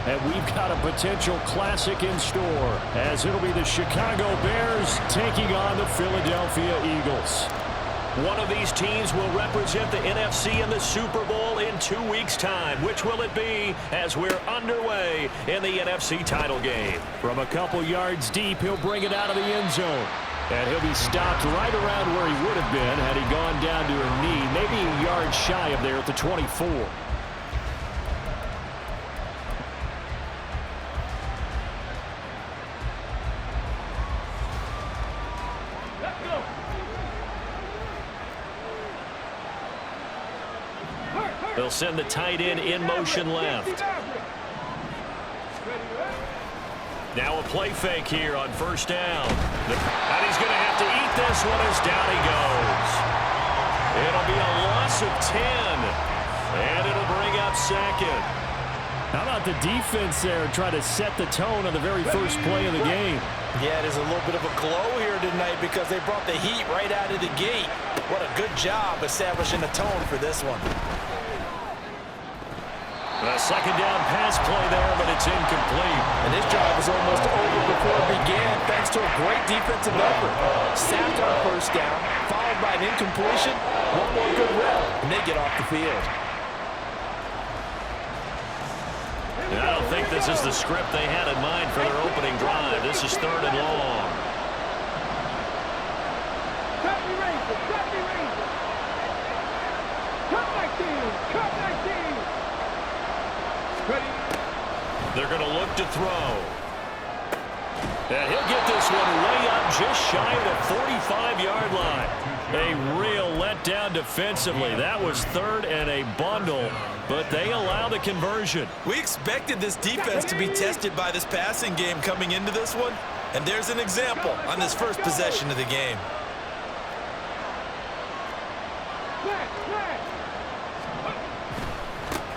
and we've got a potential classic in store, as it'll be the Chicago Bears taking on the Philadelphia Eagles. One of these teams will represent the NFC in the Super Bowl in 2 weeks' time. Which will it be as we're underway in the NFC title game? From a couple yards deep, he'll bring it out of the end zone. And he'll be stopped right around where he would have been had he gone down to a knee, maybe a yard shy of there at the 24. They'll send the tight end in motion left. Now a play fake here on first down. And he's going to have to eat this one as down he goes. It'll be a loss of 10. And it'll bring up second. How about the defense there trying to set the tone on the very first play of the game? Yeah, there's a little bit of a glow here tonight because they brought the heat right out of the gate. What a good job establishing the tone for this one. A second down pass play there, but it's incomplete. And this drive was almost over before it began thanks to a great defensive effort. Sacked on first down, followed by an incompletion. One more good rep, and they get off the field. And I don't think this is the script they had in mind for their opening drive. This is 3rd and long. They're going to look to throw. And he'll get this one way up just shy of the 45-yard line. A real letdown defensively. That was 3rd and a bundle, but they allow the conversion. We expected this defense to be tested by this passing game coming into this one, and there's an example on this first possession of the game.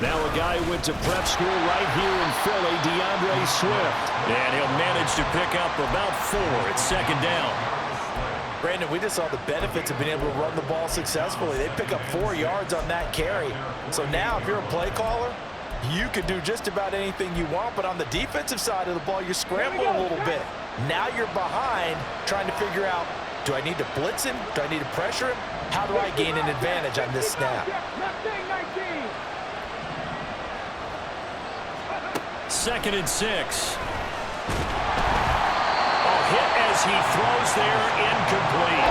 Now a guy who went to prep school right here in Philly, DeAndre Swift. And he'll manage to pick up about 4 at second down. Brandon, we just saw the benefits of being able to run the ball successfully. They pick up 4 yards on that carry. So now if you're a play caller, you can do just about anything you want, but on the defensive side of the ball, you're scrambling a little bit. Now you're behind trying to figure out, do I need to blitz him? Do I need to pressure him? How do I gain an advantage on this snap? 2nd and 6. Hit as he throws there, incomplete.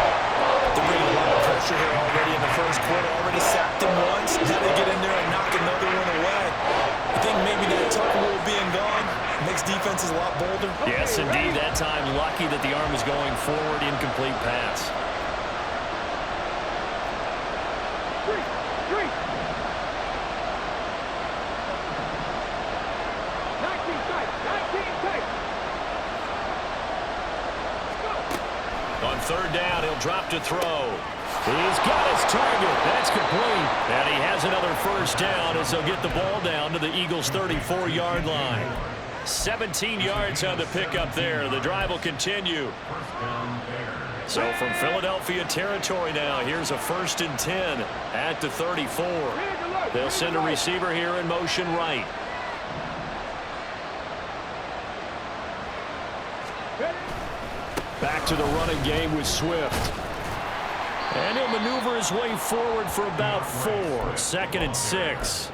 They're bringing a lot of pressure here already in the first quarter. Already sacked him once. Now they get in there and knock another one away. I think maybe that tuck rule being gone makes defenses a lot bolder. Yes, indeed. That time, lucky that the arm is going forward. Incomplete pass. On 3rd down, he'll drop to throw. He's got his target. That's complete. And he has another first down as they'll get the ball down to the Eagles' 34-yard line. 17 yards on the pickup there. The drive will continue. So from Philadelphia territory now, here's a 1st and 10 at the 34. They'll send a receiver here in motion right. Back to the running game with Swift. And he'll maneuver his way forward for about 4. 2nd and 6.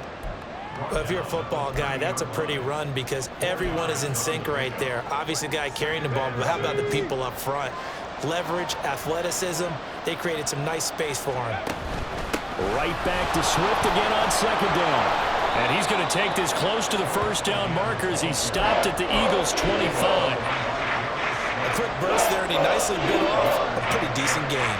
Well, if you're a football guy, that's a pretty run because everyone is in sync right there. Obviously, the guy carrying the ball, but how about the people up front? Leverage, athleticism, they created some nice space for him. Right back to Swift again on 2nd down. And he's going to take this close to the first down marker as he stopped at the Eagles' 25. A quick burst there, and he nicely bit off a pretty decent gain.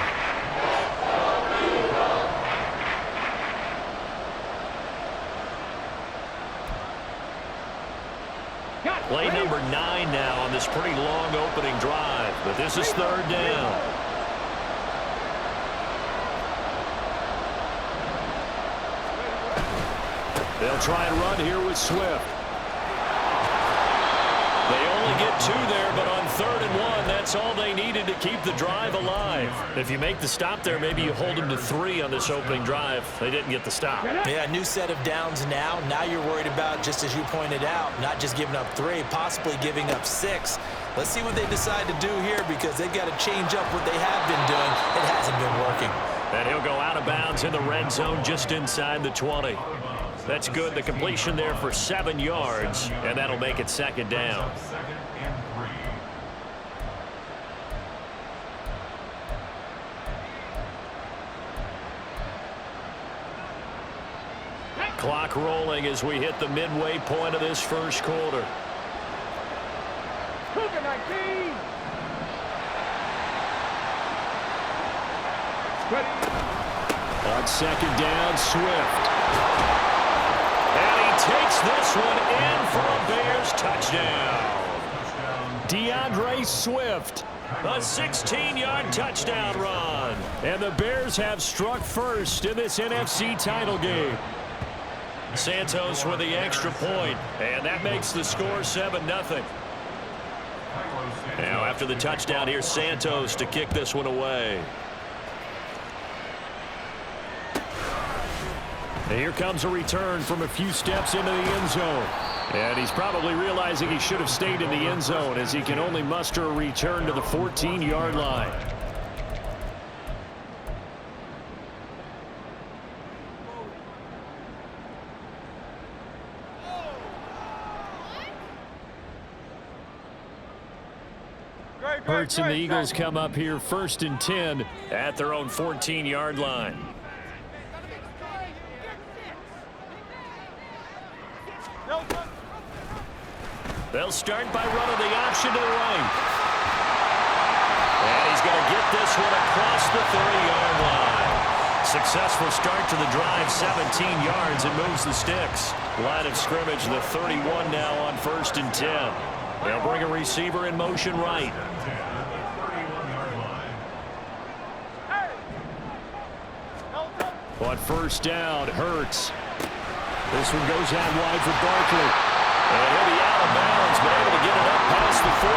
Play number 9 now on this pretty long opening drive, but this is 3rd down. They'll try and run here with Swift. They only get got 2 there, but on 3rd and 1, that's all they needed to keep the drive alive. If you make the stop there, maybe you hold them to 3 on this opening drive. They didn't get the stop. Yeah, new set of downs now. Now you're worried about, just as you pointed out, not just giving up 3, possibly giving up 6. Let's see what they decide to do here, because they've got to change up what they have been doing. It hasn't been working. And he'll go out of bounds in the red zone just inside the 20. That's good. The completion there for 7 yards, and that'll make it 2nd down. Clock rolling as we hit the midway point of this first quarter. On 2nd down, Swift. And he takes this one in for a Bears touchdown. DeAndre Swift. A 16-yard touchdown run. And the Bears have struck first in this NFC title game. Santos with the extra point, and that makes the score 7-0. Now after the touchdown, here's Santos to kick this one away. And here comes a return from a few steps into the end zone. And he's probably realizing he should have stayed in the end zone, as he can only muster a return to the 14-yard line. Hurts and the Eagles come up here 1st and 10 at their own 14-yard line. They'll start by running the option to the right. And he's going to get this one across the 30-yard line. Successful start to the drive, 17 yards, and moves the sticks. Line of scrimmage, the 31 now on 1st and 10. They'll bring a receiver in motion right. On 1st down, Hurts. This one goes out wide for Barkley. And he'll be out of bounds, but able to get it up past the 45.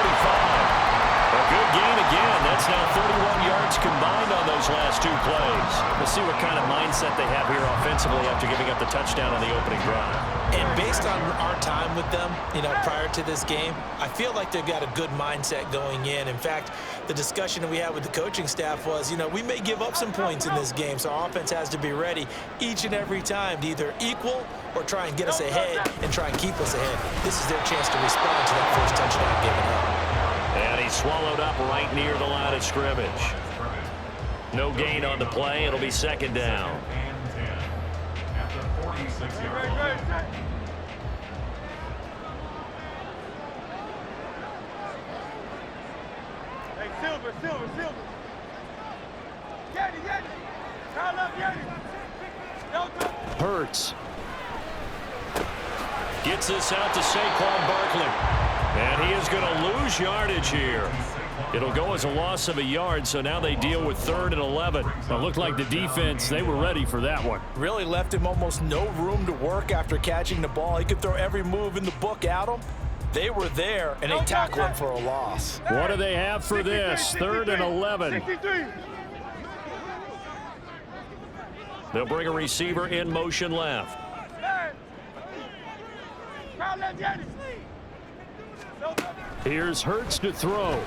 A good gain again. That's now 31 yards combined on those last 2 plays. Let's see what kind of mindset they have here offensively after giving up the touchdown on the opening drive. And based on our time with them, prior to this game, I feel like they've got a good mindset going in. In fact, the discussion that we had with the coaching staff was, we may give up some points in this game, so our offense has to be ready each and every time to either equal or try and get us ahead and try and keep us ahead. This is their chance to respond to that first touchdown given up. And he's swallowed up right near the line of scrimmage. No gain on the play. It'll be 2nd down. Silver. Hurts. Gets this out to Saquon Barkley. And he is going to lose yardage here. It'll go as a loss of a yard, so now they deal with 3rd and 11. It looked like the defense, they were ready for that one. Really left him almost no room to work after catching the ball. He could throw every move in the book at him. They were there, and they tackled him for a loss. What do they have for this? 3rd and 11. They'll bring a receiver in motion left. Here's Hurts to throw.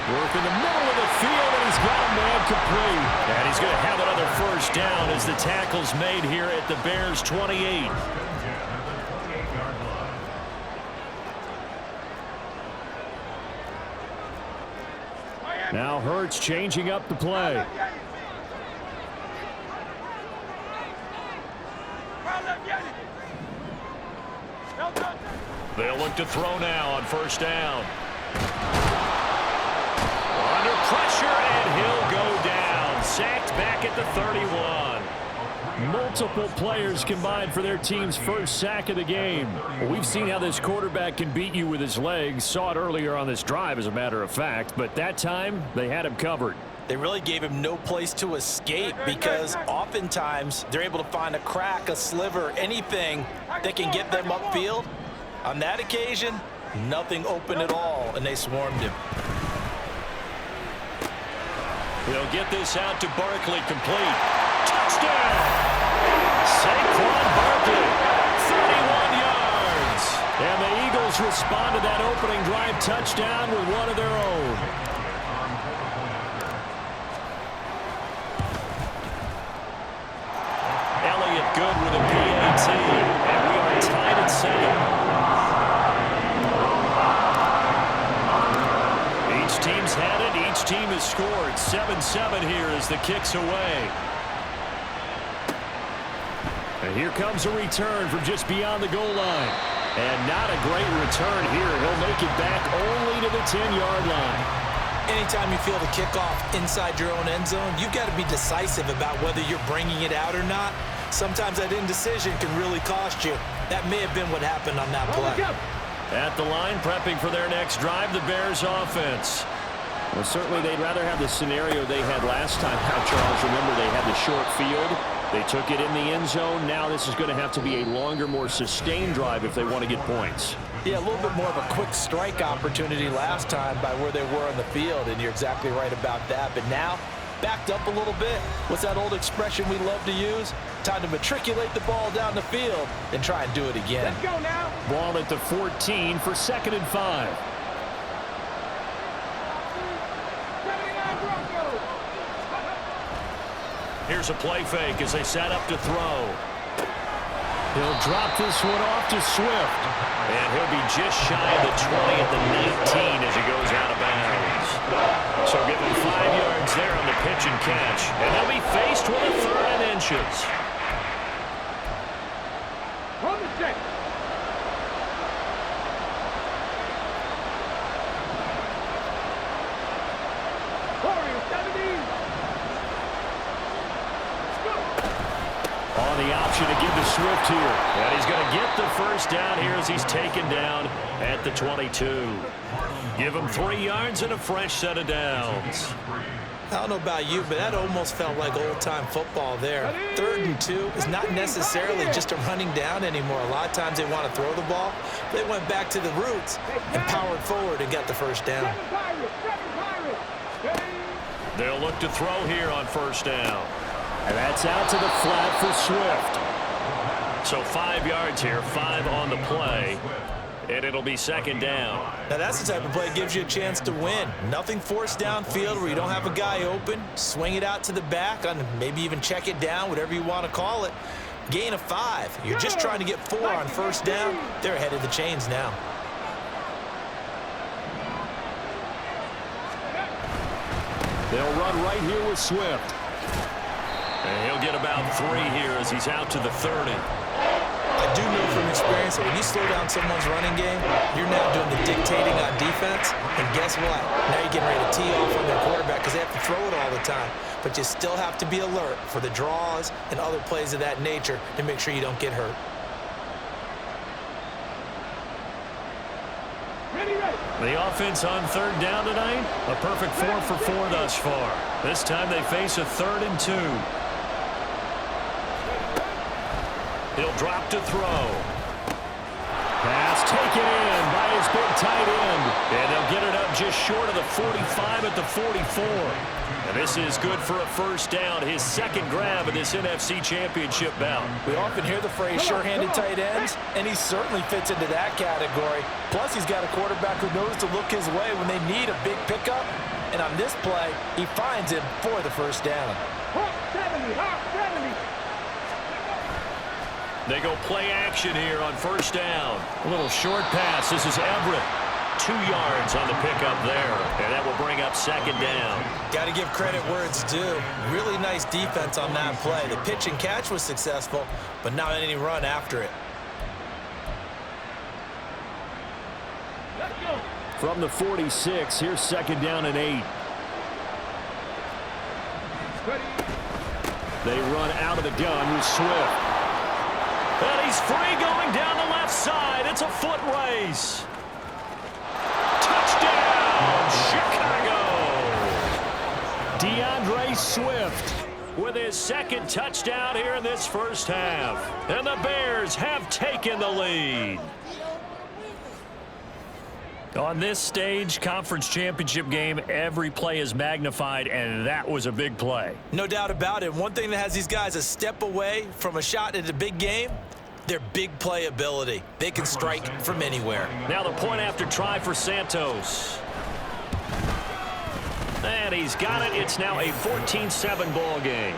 Work in the middle of the field, and he's got a man complete. And he's going to have another 1st down as the tackle's made here at the Bears' 28. Now Hurts changing up the play. They'll look to throw now on 1st down. Under pressure, and he'll go down. Sacked back at the 31. Multiple players combined for their team's first sack of the game. Well, we've seen how this quarterback can beat you with his legs. Saw it earlier on this drive, as a matter of fact. But that time, they had him covered. They really gave him no place to escape, because oftentimes they're able to find a crack, a sliver, anything that can get them upfield. On that occasion, nothing open at all, and they swarmed him. They'll get this out to Barkley, complete. Touchdown! Saquon Barkley, 31 yards. And the Eagles respond to that opening drive touchdown with one of their own. Elliott good with a PAT, and we are tied at 7. Each team's had it. Each team has scored. 7-7 here as the kick's away. And here comes a return from just beyond the goal line. And not a great return here. He'll make it back only to the 10-yard line. Anytime you feel the kickoff inside your own end zone, you've got to be decisive about whether you're bringing it out or not. Sometimes that indecision can really cost you. That may have been what happened on that play. At the line, prepping for their next drive, the Bears offense. Well, certainly they'd rather have the scenario they had last time out, Charles. Remember, they had the short field. They took it in the end zone. Now this is going to have to be a longer, more sustained drive if they want to get points. Yeah, a little bit more of a quick strike opportunity last time by where they were on the field, and you're exactly right about that. But now, backed up a little bit. What's that old expression we love to use? Time to matriculate the ball down the field and try and do it again. Let's go now. Ball at the 14 for 2nd and 5. Here's a play fake as they set up to throw. He'll drop this one off to Swift. And he'll be just shy of the 20 at the 19 as he goes out of bounds. So give him 5 yards there on the pitch and catch. And they'll be faced with a 3rd and inches. From the 6. On the option to give to Swift here. And he's going to get the first down here as he's taken down at the 22. Give him 3 yards and a fresh set of downs. I don't know about you, but that almost felt like old-time football there. 3rd and 2 is not necessarily just a running down anymore. A lot of times they want to throw the ball. They went back to the roots and powered forward and got the first down. They'll look to throw here on 1st down. And that's out to the flat for Swift. So 5 yards here, 5 on the play. And it'll be 2nd down. Now that's the type of play that gives you a chance to win. Nothing forced downfield where you don't have a guy open. Swing it out to the back, on maybe even check it down, whatever you want to call it. Gain of 5. You're just trying to get 4 on 1st down. They're ahead of the chains now. They'll run right here with Swift. And he'll get about 3 here as he's out to the 30. I do know from experience that when you slow down someone's running game, you're now doing the dictating on defense. And guess what? Now you're getting ready to tee off on their quarterback because they have to throw it all the time. But you still have to be alert for the draws and other plays of that nature to make sure you don't get hurt. The offense on 3rd down tonight, a perfect 4 for 4 thus far. This time they face a 3rd and 2. He'll drop to throw. Pass taken in by his big tight end. And they'll get it up just short of the 45 at the 44. And this is good for a 1st down, his 2nd grab of this NFC Championship bout. We often hear the phrase sure-handed tight ends, and he certainly fits into that category. Plus, he's got a quarterback who knows to look his way when they need a big pickup. And on this play, he finds him for the 1st down. They go play action here on 1st down. A little short pass. This is Everett. 2 yards on the pickup there. And that will bring up 2nd down. Got to give credit where it's due. Really nice defense on that play. The pitch and catch was successful, but not any run after it. From the 46, here's 2nd down and 8. They run out of the gun with Swift. And he's free going down the left side. It's a foot race. Touchdown, Chicago. DeAndre Swift with his 2nd touchdown here in this 1st half. And the Bears have taken the lead. On this stage, conference championship game, every play is magnified, and that was a big play. No doubt about it. One thing that has these guys a step away from a shot at a big game, their big play ability. They can strike from anywhere. Now the point after try for Santos. And he's got it. It's now a 14-7 ball game.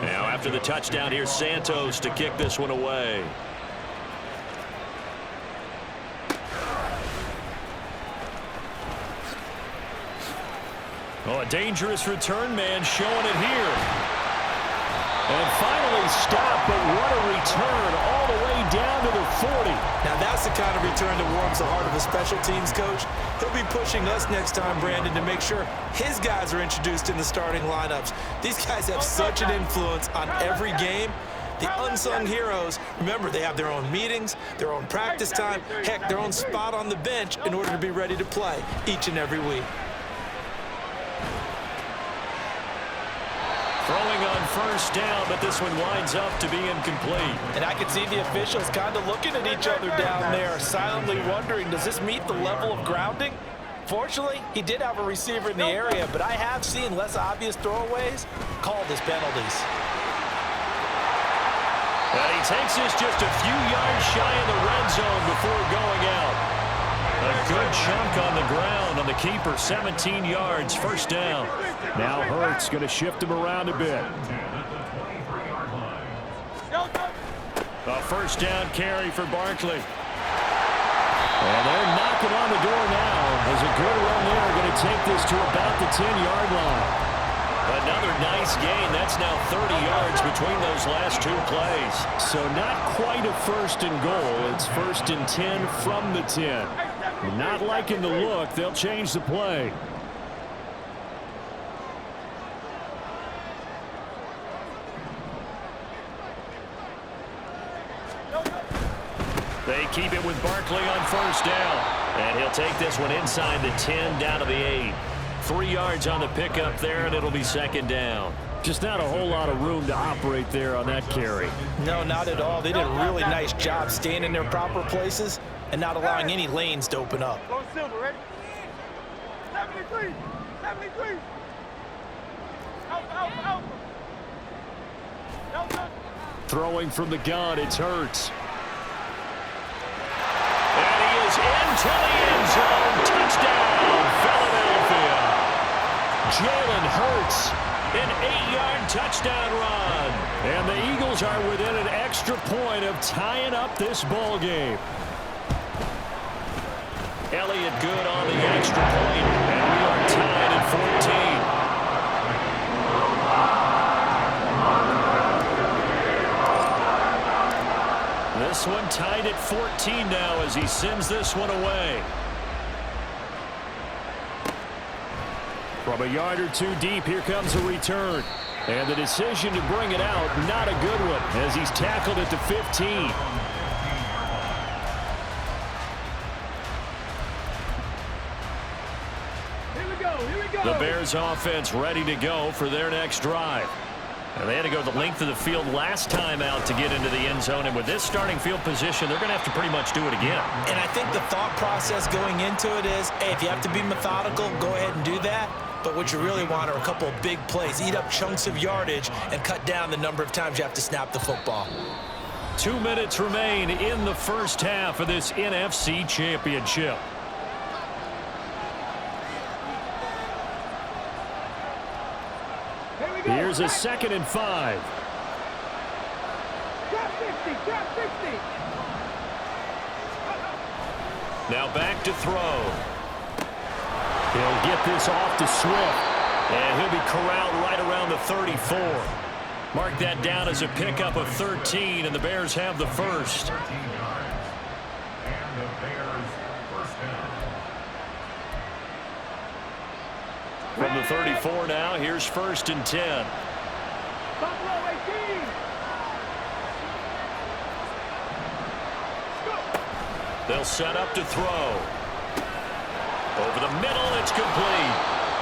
Now after the touchdown, here's Santos to kick this one away. Oh, a dangerous return man showing it here. And finally stopped, but what a return all the way down to the 40. Now that's the kind of return that warms the heart of a special teams coach. He'll be pushing us next time, Brandon, to make sure his guys are introduced in the starting lineups. These guys have such an influence on every game. The unsung heroes, remember, they have their own meetings, their own practice time, heck, their own spot on the bench in order to be ready to play each and every week. Throwing on first down, but this one winds up to be incomplete. And I can see the officials kind of looking at each other down there, silently wondering, does this meet the level of grounding? Fortunately, he did have a receiver in the area, but I have seen less obvious throwaways called as penalties. And he takes this just a few yards shy of the red zone before going out. A good chunk on the ground on the keeper, 17 yards, first down. Now Hurts going to shift him around a bit. A first down carry for Barkley. And they're knocking on the door now. As a good run there, going to take this to about the 10-yard line. Another nice gain. That's now 30 yards between those last two plays. So not quite a first and goal. It's first and 10 from the 10. Not liking the look. They'll change the play. They keep it with Barkley on first down. And he'll take this one inside the 10 down to the 8. 3 yards on the pickup there, and it'll be second down. Just not a whole lot of room to operate there on that carry. No, not at all. They did a really nice job staying in their proper places and not allowing any lanes to open up. Go Silver, ready? 73, 73. Out. Throwing from the gun, it's Hurts. And he is into the end zone. Touchdown, Philadelphia. Jalen Hurts, an 8-yard touchdown run. And the Eagles are within an extra point of tying up this ball game. Elliott good on the extra point, and we are tied at 14. This one tied at 14 now as he sends this one away. From a yard or two deep, here comes a return. And the decision to bring it out, not a good one, as he's tackled at the 15. Here we go. The Bears offense ready to go for their next drive. And they had to go the length of the field last time out to get into the end zone. And with this starting field position, they're going to have to pretty much do it again. And I think the thought process going into it is, hey, if you have to be methodical, go ahead and do that. But what you really want are a couple of big plays. Eat up chunks of yardage and cut down the number of times you have to snap the football. 2 minutes remain in the first half of this NFC Championship. Here's a 2nd and 5. Drop 50. Now back to throw. He'll get this off to Swift. And he'll be corralled right around the 34. Mark that down as a pickup of 13, and the Bears have the first. From the 34 now, here's 1st and 10. Buffalo 18. They'll set up to throw. Over the middle, it's complete.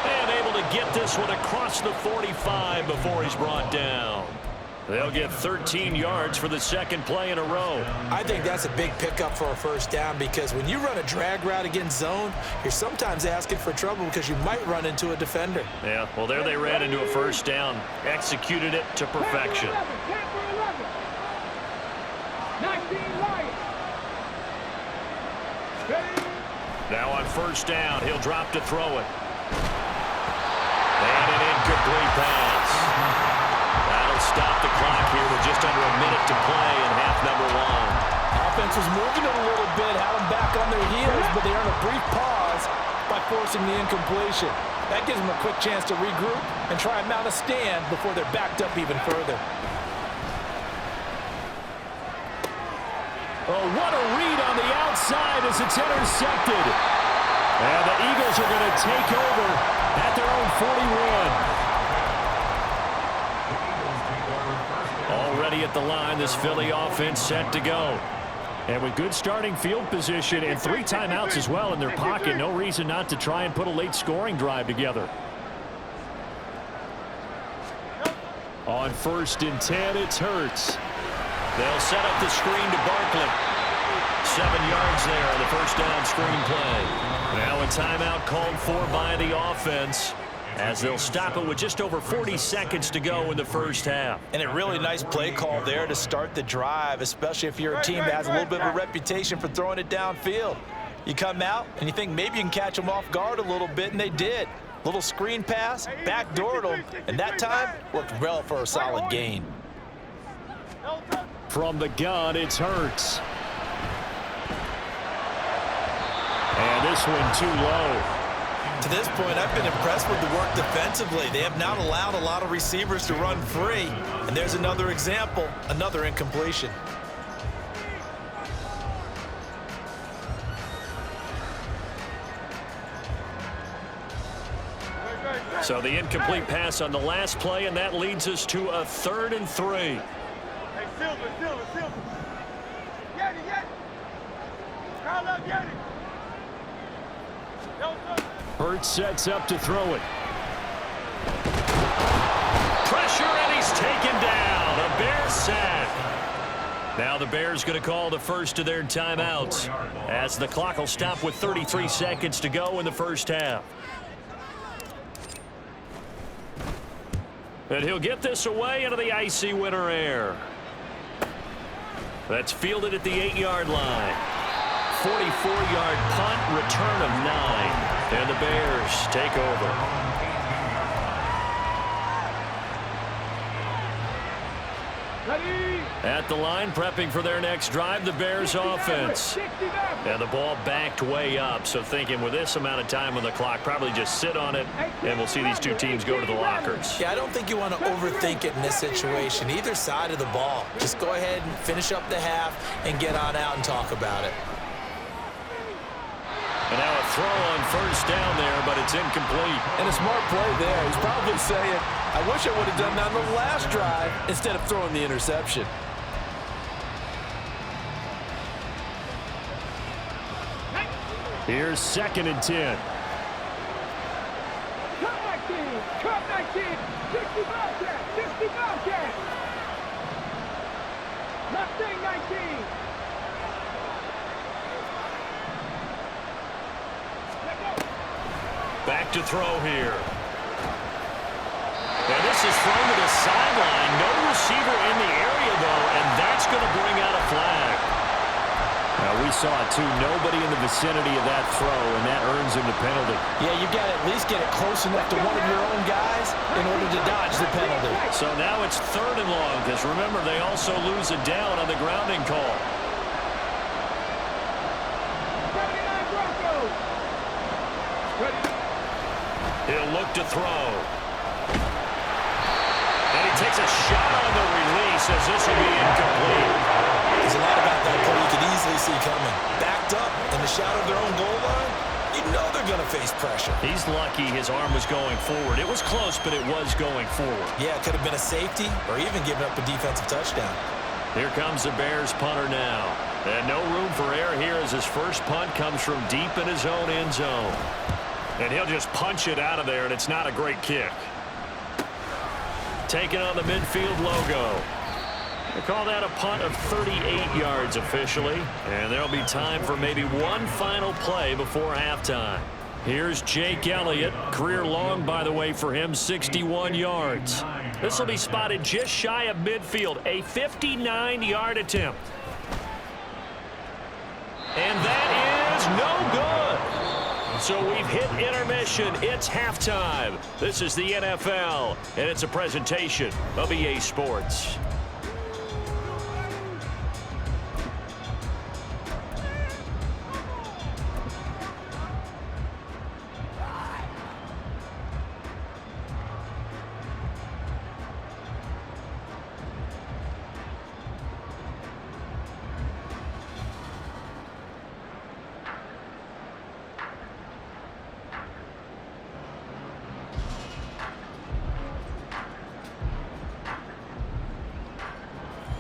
And able to get this one across the 45 before he's brought down. They'll get 13 yards for the second play in a row. I think that's a big pickup for a first down because when you run a drag route against zone, you're sometimes asking for trouble because you might run into a defender. Yeah, well, there they ran into a first down. Executed it to perfection. 10 for 11. 19 Lions. Now on first down, he'll drop to throw it. And an incomplete pass. That'll stop the clock here with just under a minute to play in half number one. Offense was moving it a little bit, had them back on their heels, but they earned a brief pause by forcing the incompletion. That gives them a quick chance to regroup and try and mount a stand before they're backed up even further. Oh, what a read on the outside as it's intercepted. And the Eagles are going to take over at their own 41. Already at the line, this Philly offense set to go. And with good starting field position and 3 timeouts as well in their pocket, no reason not to try and put a late scoring drive together. On 1st and 10, it's Hurts. They'll set up the screen to Barkley. 7 yards there on the first down screen play. Now a timeout called for by the offense as they'll stop it with just over 40 seconds to go in the first half. And a really nice play call there to start the drive, especially if you're a team that has a little bit of a reputation for throwing it downfield. You come out and you think maybe you can catch them off guard a little bit, and they did. Little screen pass, backdoored them, and that time worked well for a solid gain. From the gun, it's Hurts. And this one too low. To this point, I've been impressed with the work defensively. They have not allowed a lot of receivers to run free. And there's another example, another incompletion. So the incomplete pass on the last play, and that leads us to a 3rd and 3. Hey, Silver. Get it. Call up, get it. Hurts sets up to throw it. Pressure, and he's taken down. A Bears sack. Now the Bears going to call the first of their timeouts as the clock will stop with 33 seconds to go in the first half. And he'll get this away into the icy winter air. That's fielded at the 8-yard line. 44-yard punt, return of 9. And the Bears take over. Ready. At the line, prepping for their next drive, the Bears offense. And the ball backed way up, so thinking with this amount of time on the clock, probably just sit on it, and we'll see these two teams go to the lockers. Yeah, I don't think you want to overthink it in this situation. Either side of the ball. Just go ahead and finish up the half and get on out and talk about it. And now a throw on first down there, but it's incomplete. And a smart play there. He's probably saying, I wish I would have done that on the last drive instead of throwing the interception. Here's 2nd and 10. Cut 19. 60 Bobcat. Left thing 19. Back to throw here. And this is thrown to the sideline. No receiver in the area, though, and that's going to bring out a flag. Now we saw it too. Nobody in the vicinity of that throw, and that earns him the penalty. Yeah, you got to at least get it close enough to one of your own guys in order to dodge the penalty. So now it's 3rd and long, because remember, they also lose a down on the grounding call. 79 Broncos. Ready. He'll look to throw. And he takes a shot on the release as this will be incomplete. There's a lot about that play you could easily see coming. Backed up in the shadow of their own goal line, you know they're going to face pressure. He's lucky his arm was going forward. It was close, but it was going forward. Yeah, it could have been a safety or even given up a defensive touchdown. Here comes the Bears punter now. And no room for error here as his first punt comes from deep in his own end zone. And he'll just punch it out of there, and it's not a great kick. taking on the midfield logo. They call that a punt of 38 yards officially, and there'll be time for maybe one final play before halftime. Here's Jake Elliott, career long, by the way, for him, 61 yards. This will be spotted just shy of midfield, a 59-yard attempt. And that is no good. So we've hit intermission. It's halftime. This is the NFL, and it's a presentation of EA Sports.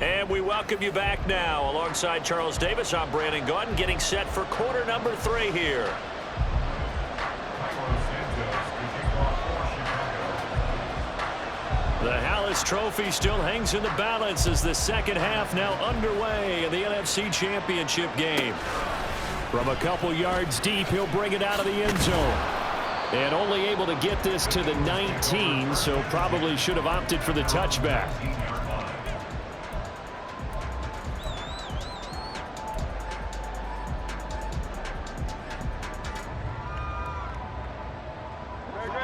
And we welcome you back now. Alongside Charles Davis, I'm Brandon Gaudin, getting set for quarter number 3 here. The Hallis Trophy still hangs in the balance as the second half now underway in the NFC Championship game. From a couple yards deep, he'll bring it out of the end zone. And only able to get this to the 19, so probably should have opted for the touchback.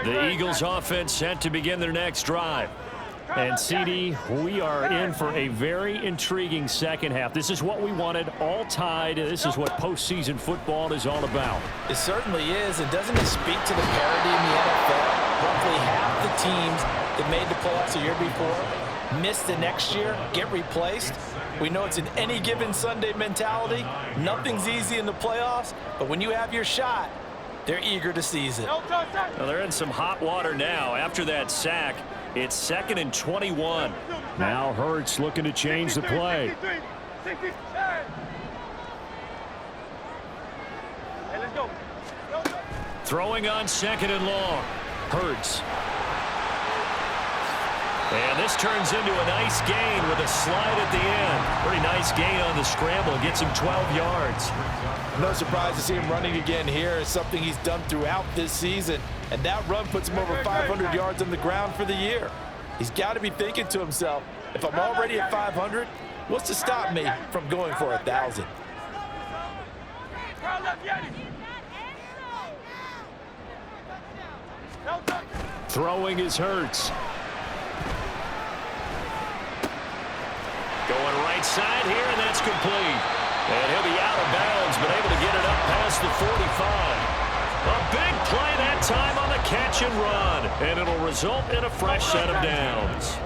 The Eagles offense set to begin their next drive. And CD, we are in for a very intriguing second half. This is what we wanted, all tied. This is what postseason football is all about. It certainly is. And doesn't it speak to the parity in the NFL? Roughly half the teams that made the playoffs the year before miss the next year, get replaced. We know it's an any given Sunday mentality. Nothing's easy in the playoffs, but when you have your shot, they're eager to seize it. Well, they're in some hot water now. After that sack, it's 2nd and 21. Now Hurts looking to change the play. Throwing on 2nd and long. Hurts. And this turns into a nice gain with a slide at the end. Pretty nice gain on the scramble. Gets him 12 yards. No surprise to see him running again here. It's something he's done throughout this season. And that run puts him over 500 yards on the ground for the year. He's got to be thinking to himself, if I'm already at 500, what's to stop me from going for 1,000? Throwing is Hurts. Going right side here, and that's complete. And he'll be out of bounds, but able to get it up past the 45. A big play that time on the catch and run. And it'll result in a fresh set of downs.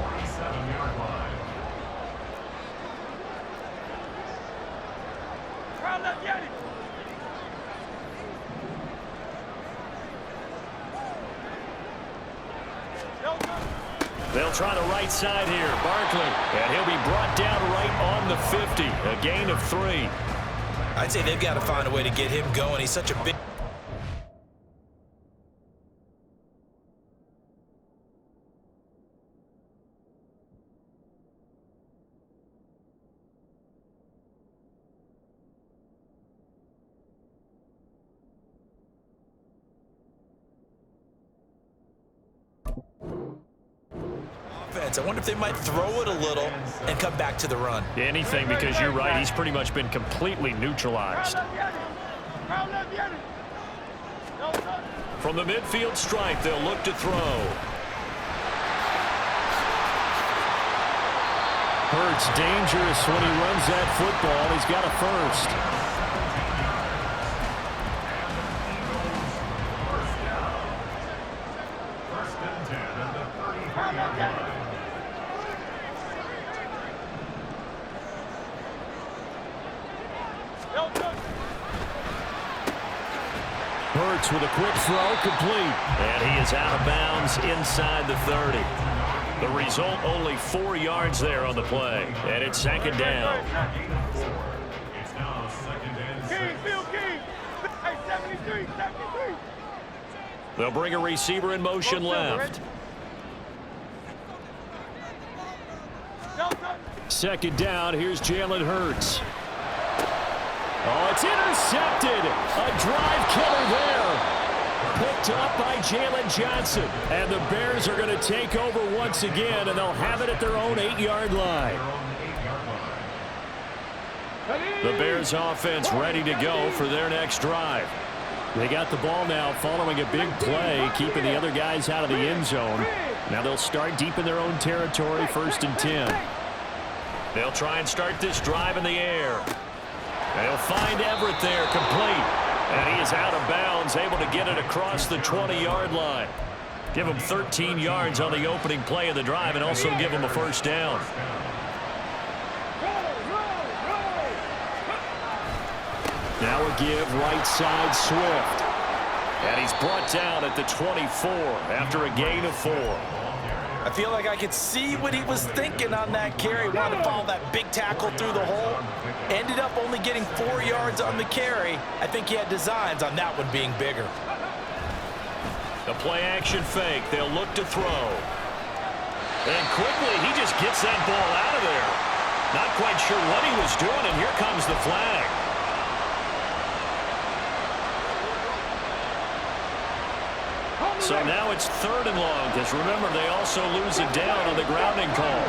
They'll try the right side here. Barkley. And he'll be brought down right on the 50. A gain of 3. I'd say they've got to find a way to get him going. He's such a big... I wonder if they might throw it a little and come back to the run. Anything, because you're right. He's pretty much been completely neutralized. From the midfield stripe, they'll look to throw. Hurts dangerous when he runs that football. He's got a first. Hurts with a quick throw, complete. And he is out of bounds inside the 30. The result, only 4 yards there on the play. And it's 2nd down. It's now 2nd and 6. King. Hey, 73. They'll bring a receiver in motion left. Second down, here's Jalen Hurts. Oh, it's intercepted. A drive killer there. Picked up by Jalen Johnson. And the Bears are going to take over once again, and they'll have it at their own 8-yard line. The Bears offense ready to go for their next drive. They got the ball now following a big play, keeping the other guys out of the end zone. Now they'll start deep in their own territory, 1st and 10. They'll try and start this drive in the air. They'll find Everett there, complete. And he is out of bounds, able to get it across the 20-yard line. Give him 13 yards on the opening play of the drive and also give him a first down. Now a give right side Swift. And he's brought down at the 24 after a gain of 4. I feel like I could see what he was thinking on that carry. Wanted to follow that big tackle through the hole. Ended up only getting 4 yards on the carry. I think he had designs on that one being bigger. The play action fake. They'll look to throw. And quickly he just gets that ball out of there. Not quite sure what he was doing, and here comes the flag. So now it's 3rd and long, because remember, they also lose it down on the grounding call.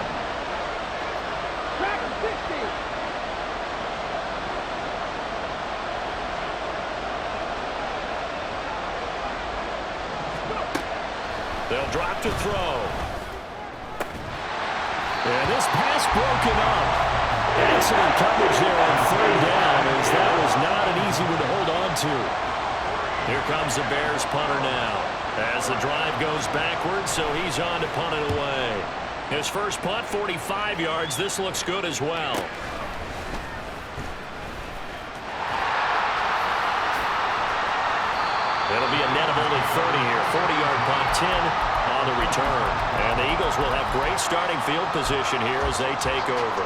They'll drop to throw. And this pass broken up. Excellent coverage there on 3rd down, as that was not an easy one to hold on to. Here comes the Bears punter now. As the drive goes backwards, so he's on to punt it away. His first punt, 45 yards. This looks good as well. It'll be a net of only 30 here. 40-yard punt, 10 on the return. And the Eagles will have great starting field position here as they take over.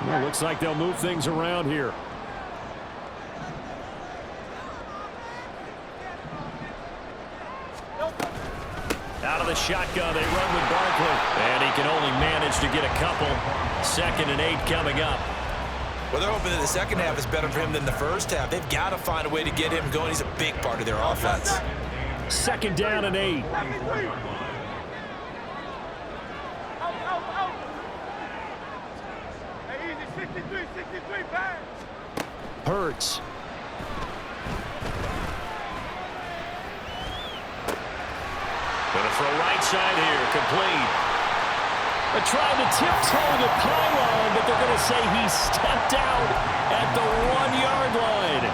Well, looks like they'll move things around here. Out of the shotgun, they run with Barkley. And he can only manage to get a couple. 2nd and 8 coming up. Well, they're hoping that the second half is better for him than the first half. They've got to find a way to get him going. He's a big part of their offense. 2nd down and 8. Hurts. Gonna throw right side here, complete. They're trying to tiptoe the pylon, but they're going to say he stepped out at the 1-yard line.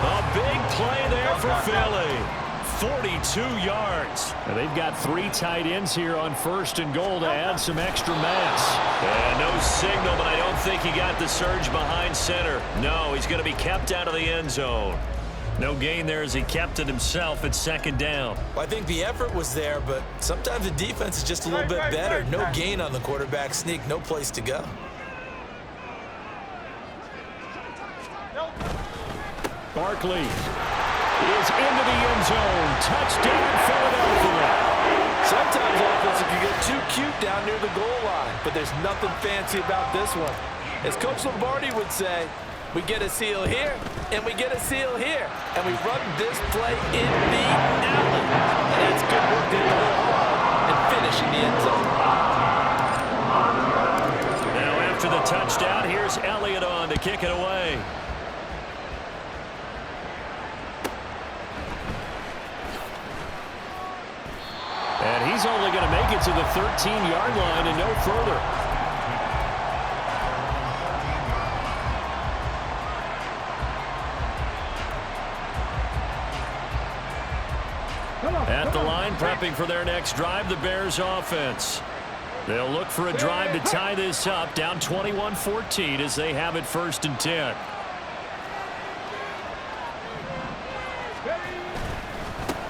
A big play there for Philly. 42 yards. And they've got 3 tight ends here on 1st and goal to add some extra mass. And no signal, but I don't think he got the surge behind center. No, he's going to be kept out of the end zone. No gain there as he kept it himself at 2nd down. Well, I think the effort was there, but sometimes the defense is just a little bit better. No gain on the quarterback sneak, no place to go. Barkley is into the end zone. Touchdown, Philadelphia. Sometimes offenses can get too cute down near the goal line, but there's nothing fancy about this one. As Coach Lombardi would say, we get a seal here, and we get a seal here, and we run this play in the alley. And that's good work to hit the hole hard and finish in the end zone. Now after the touchdown, here's Elliott on to kick it away. And he's only going to make it to the 13-yard line and no further. At the line, prepping for their next drive, the Bears offense. They'll look for a drive to tie this up, down 21-14 as they have it 1st and 10.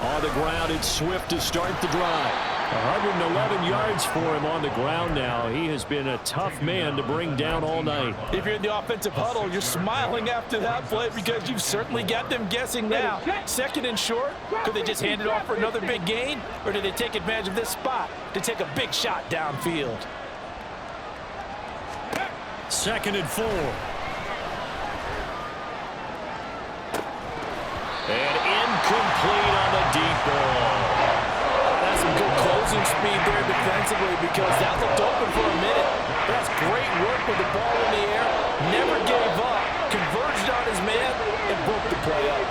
On the ground, it's Swift to start the drive. 111 yards for him on the ground now. He has been a tough man to bring down all night. If you're in the offensive huddle, you're smiling after that play because you've certainly got them guessing now. Second and short, could they just hand it off for another big gain? Or did they take advantage of this spot to take a big shot downfield? Second and 4. And incomplete on the deep ball. That's some good closing speed there defensively because that looked open for a minute. That's great work with the ball in the air. Never gave up. Converged on his man and broke the play up.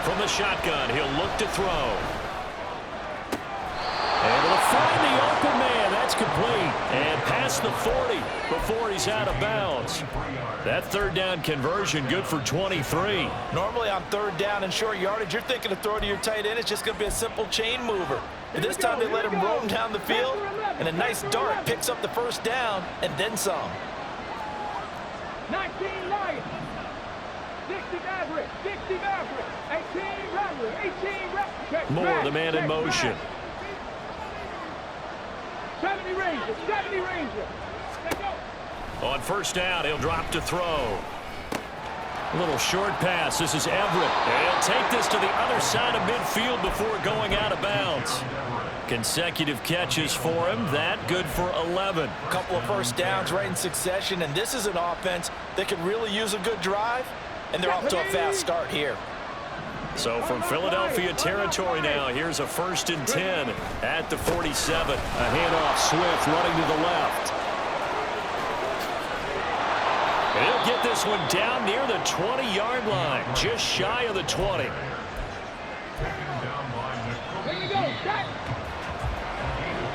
From the shotgun, he'll look to throw. Able to find the open man. That's complete. And past the 40 before he's out of bounds. That third down conversion good for 23. Normally on third down and short yardage, you're thinking to throw to your tight end. It's just going to be a simple chain mover. But this time they let him roam down the field, and a nice dart picks up the first down and then some. 19 Lions. 60 Maverick. 60 Maverick. 18 Rattler. 18 Rattler. More the man in motion. 70 Ranger. 70 Ranger. Let's go. On first down, he'll drop to throw. A little short pass. This is Everett. And he'll take this to the other side of midfield before going out of bounds. Consecutive catches for him. That good for 11. A couple of first downs right in succession, and this is an offense that could really use a good drive, and they're off to a fast start here. So from Philadelphia territory now, here's a 1st and 10 at the 47. A handoff. Swift running to the left. And he'll get this one down near the 20-yard line, just shy of the 20. Here we go. Shot.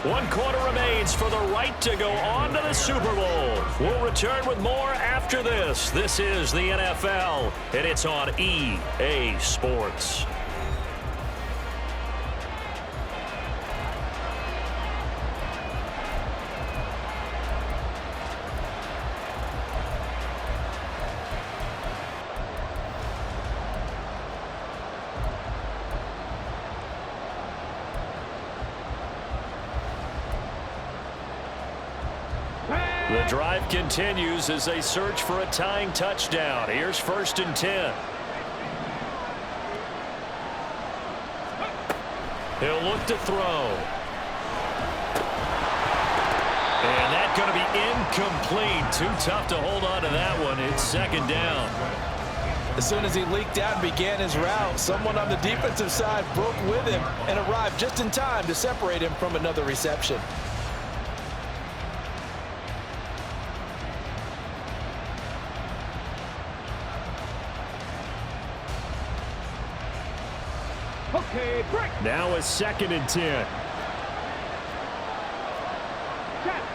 1 quarter remains for the right to go on to the Super Bowl. We'll return with more after this. This is the NFL, and it's on EA Sports. The drive continues as they search for a tying touchdown. Here's 1st and 10. He'll look to throw. And that's going to be incomplete. Too tough to hold on to that one. It's 2nd down. As soon as he leaked out and began his route, someone on the defensive side broke with him and arrived just in time to separate him from another reception. Okay, break. Now a 2nd and 10.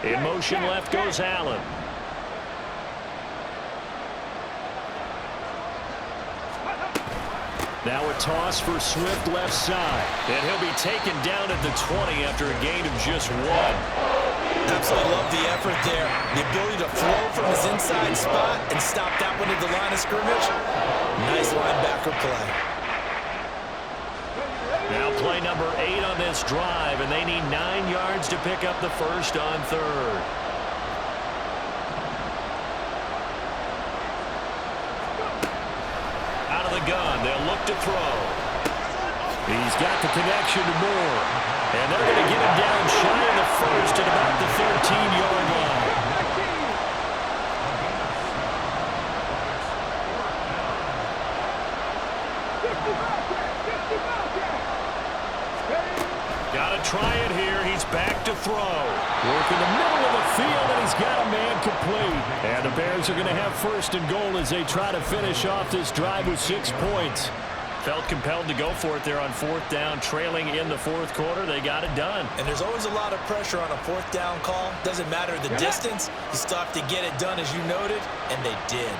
In motion left goes Allen. Now a toss for Swift left side. And he'll be taken down at the 20 after a gain of just 1. Absolutely love the effort there. The ability to flow from his inside spot and stop that one at the line of scrimmage. Nice linebacker play. Now play number 8 on this drive, and they need 9 yards to pick up the first on 3rd. Out of the gun, they'll look to throw. He's got the connection to Moore. And they're going to get him down shy of the first at about the 13-yard line. Got to try it here. He's back to throw. Work in the middle of the field, and he's got a man complete. And the Bears are going to have 1st and goal as they try to finish off this drive with 6 points. Felt compelled to go for it there on 4th down, trailing in the 4th quarter. They got it done. And there's always a lot of pressure on a 4th down call. Doesn't matter the distance. You still have to get it done, as you noted, and they did.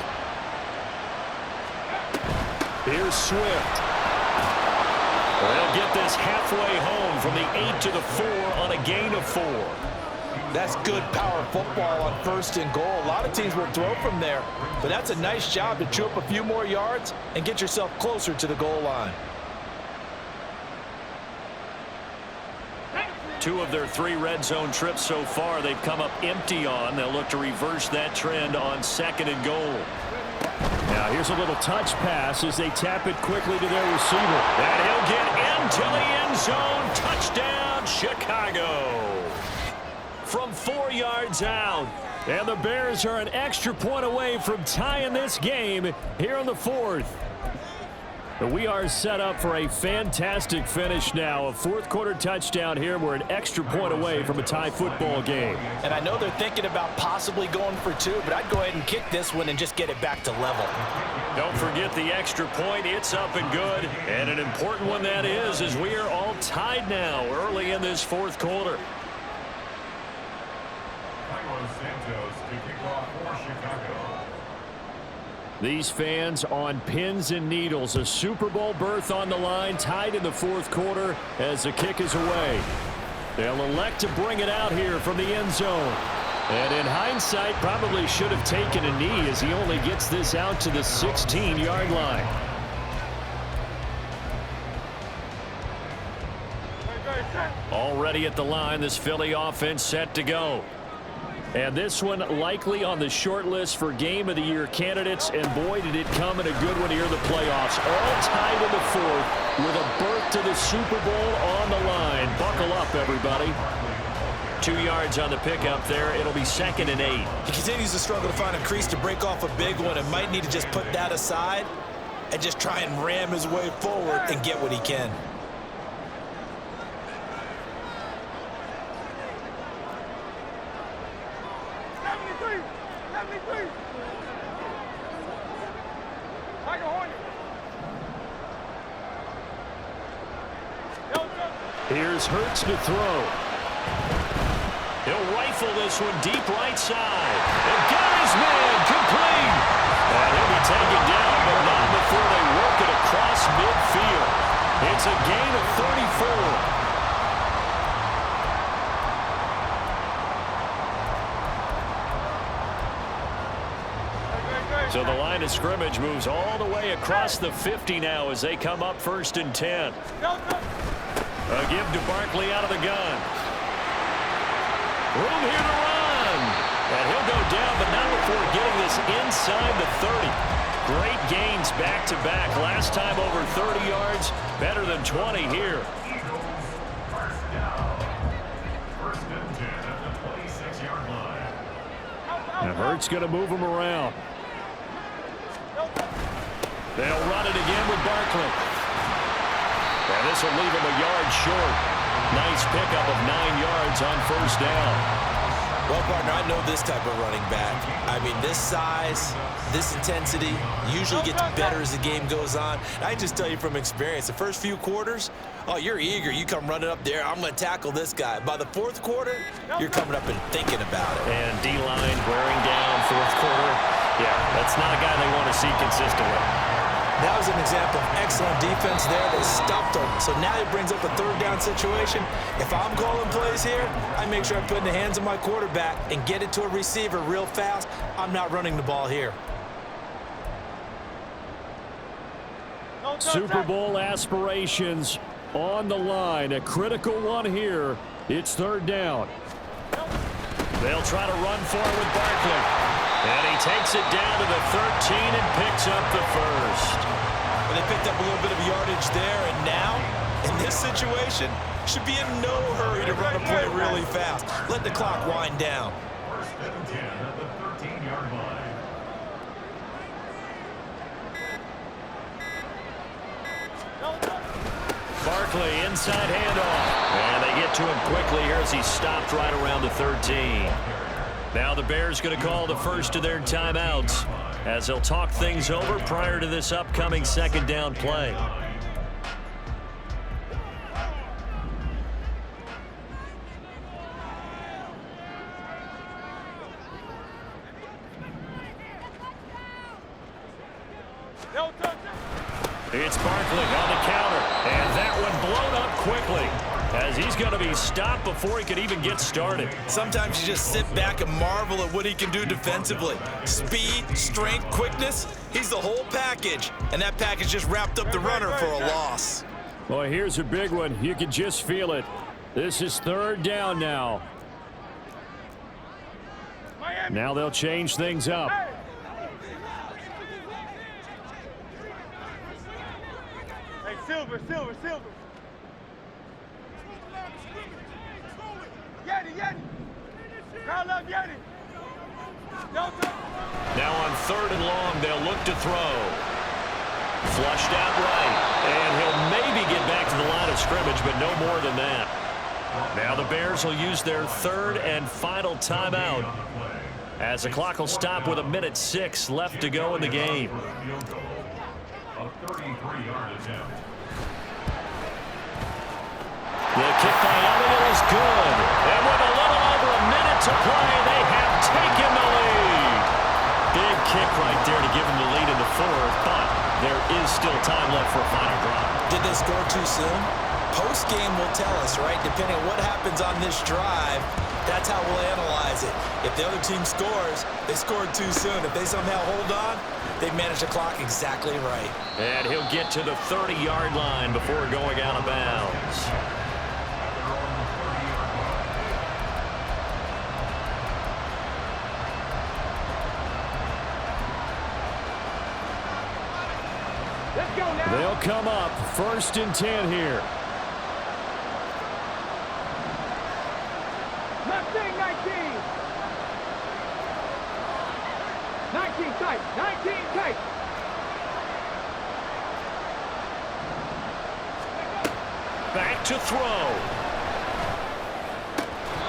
Here's Swift. They'll get this halfway home from the 8 to the 4 on a gain of 4. That's good power football on 1st and goal. A lot of teams will throw from there, but that's a nice job to chew up a few more yards and get yourself closer to the goal line. 2 of their 3 red zone trips so far they've come up empty on. They'll look to reverse that trend on 2nd and goal. Now here's a little touch pass as they tap it quickly to their receiver. And he'll get into the end zone. Touchdown, Chicago. From 4 yards out. And the Bears are an extra point away from tying this game here in the 4th. We are set up for a fantastic finish now. A 4th quarter touchdown here. We're an extra point away from a tie football game. And I know they're thinking about possibly going for 2, but I'd go ahead and kick this one and just get it back to level. Don't forget the extra point. It's up and good. And an important one that is, as we are all tied now early in this 4th quarter. These fans on pins and needles. A Super Bowl berth on the line, tied in the 4th quarter as the kick is away. They'll elect to bring it out here from the end zone. And in hindsight, probably should have taken a knee as he only gets this out to the 16-yard line. Already at the line, this Philly offense set to go. And this one likely on the short list for Game of the Year candidates. And boy, did it come in a good one here in the playoffs. All tied in the 4th with a berth to the Super Bowl on the line. Buckle up, everybody. 2 yards on the pickup there. It'll be 2nd and 8. He continues to struggle to find a crease to break off a big one and might need to just put that aside and just try and ram his way forward and get what he can. Here's Hurts to throw. He'll rifle this one deep right side. And got his man complete. And he'll be taken down, but not before they work it across midfield. It's a gain of 34. So the line of scrimmage moves all the way across the 50 now as they come up 1st and 10. A give to Barkley out of the gun. Room here to run. And he'll go down, but not before getting this inside the 30. Great gains back-to-back. Last time over 30 yards, better than 20 here. And Hurts going to move him around. They'll run it again with Barkley. And this will leave him a yard short. Nice pickup of 9 yards on 1st down. Well, partner, I know this type of running back. I mean, this size, this intensity usually gets better as the game goes on. I just tell you from experience, the first few quarters, oh, you're eager. You come running up there, I'm going to tackle this guy. By the 4th quarter, you're coming up and thinking about it. And D-line wearing down 4th quarter. Yeah, that's not a guy they want to see consistently. That was an example of excellent defense there. They stopped him. So now he brings up a 3rd down situation. If I'm calling plays here, I make sure I put in the hands of my quarterback and get it to a receiver real fast. I'm not running the ball here. Super Bowl aspirations on the line. A critical one here. It's 3rd down. They'll try to run for it with Barkley. And he takes it down to the 13 and picks up the 1st. And they picked up a little bit of yardage there, and now, in this situation, should be in no hurry to run a play really fast. Let the clock wind down. 1st and 10 at the 13-yard line. Barkley, inside handoff. And they get to him quickly here as he stopped right around the 13. Now the Bears going to call the first of their timeouts as they'll talk things over prior to this upcoming 2nd down play. It's Barkley on the counter, and that one blown up quickly. as he's going to be stopped before he could even get started. Sometimes you just sit back and marvel at what he can do defensively. Speed, strength, quickness, he's the whole package. And that package just wrapped up the runner for a loss. Well, here's a big one. You can just feel it. This is third down now. Now they'll change things up. Hey, Silver. Yeti. Call up Yeti. Now on 3rd and long, they'll look to throw. Flushed out right. And he'll maybe get back to the line of scrimmage, but no more than that. Now the Bears will use their 3rd and final timeout, as the clock will stop with 1:06 left to go in the game. A 33-yard attempt. The kick by Elliott is good. And with a little over a minute to play, they have taken the lead. Big kick right there to give them the lead in the 4th, but there is still time left for a final drive. Did they score too soon? Post-game will tell us, right? Depending on what happens on this drive, that's how we'll analyze it. If the other team scores, they scored too soon. If they somehow hold on, they've managed the clock exactly right. And he'll get to the 30-yard line before going out of bounds. Let's go now. They'll come up 1st and 10 here. Mustang 19. 19 tight. 19 tight. Back to throw.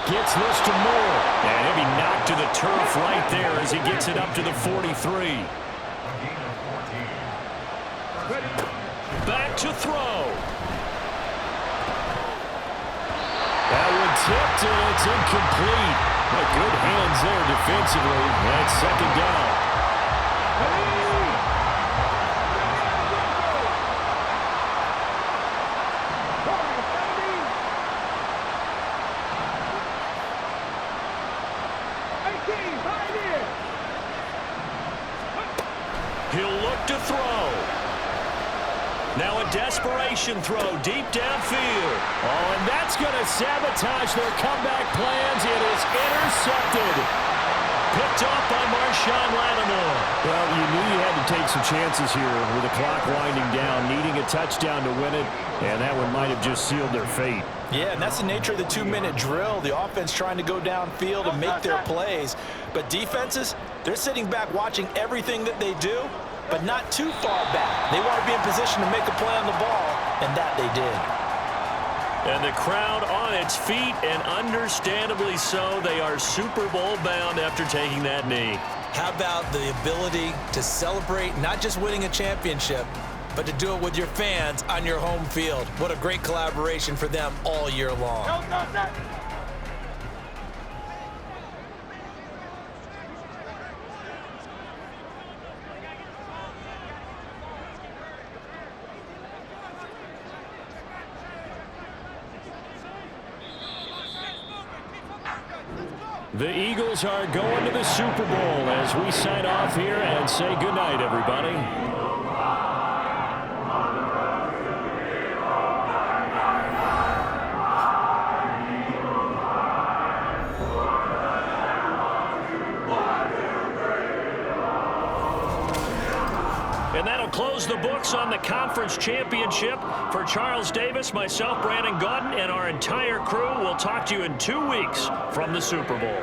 Gets this to Moore. And he'll be knocked to the turf right there as he gets it up to the 43. Back to throw. That one tipped, and it's incomplete. But good hands there defensively. That's 2nd down. He'll look to throw. Now a desperation throw deep downfield. Oh, and that's going to sabotage their comeback plans. It is intercepted. Picked off by Marshawn Lattimore. Well, you knew you had to take some chances here with the clock winding down, needing a touchdown to win it, and that one might have just sealed their fate. Yeah, and that's the nature of the 2-minute drill. The offense trying to go downfield and make their plays. But defenses, they're sitting back watching everything that they do, but not too far back. They want to be in position to make a play on the ball, and that they did. And the crowd on its feet, and understandably so. They are Super Bowl bound after taking that knee. How about the ability to celebrate not just winning a championship, but to do it with your fans on your home field? What a great collaboration for them all year long. The Eagles are going to the Super Bowl as we sign off here and say goodnight, everybody. And that'll close the books on the conference championship. For Charles Davis, myself, Brandon Gaudin, and our entire crew, we'll talk to you in 2 weeks from the Super Bowl.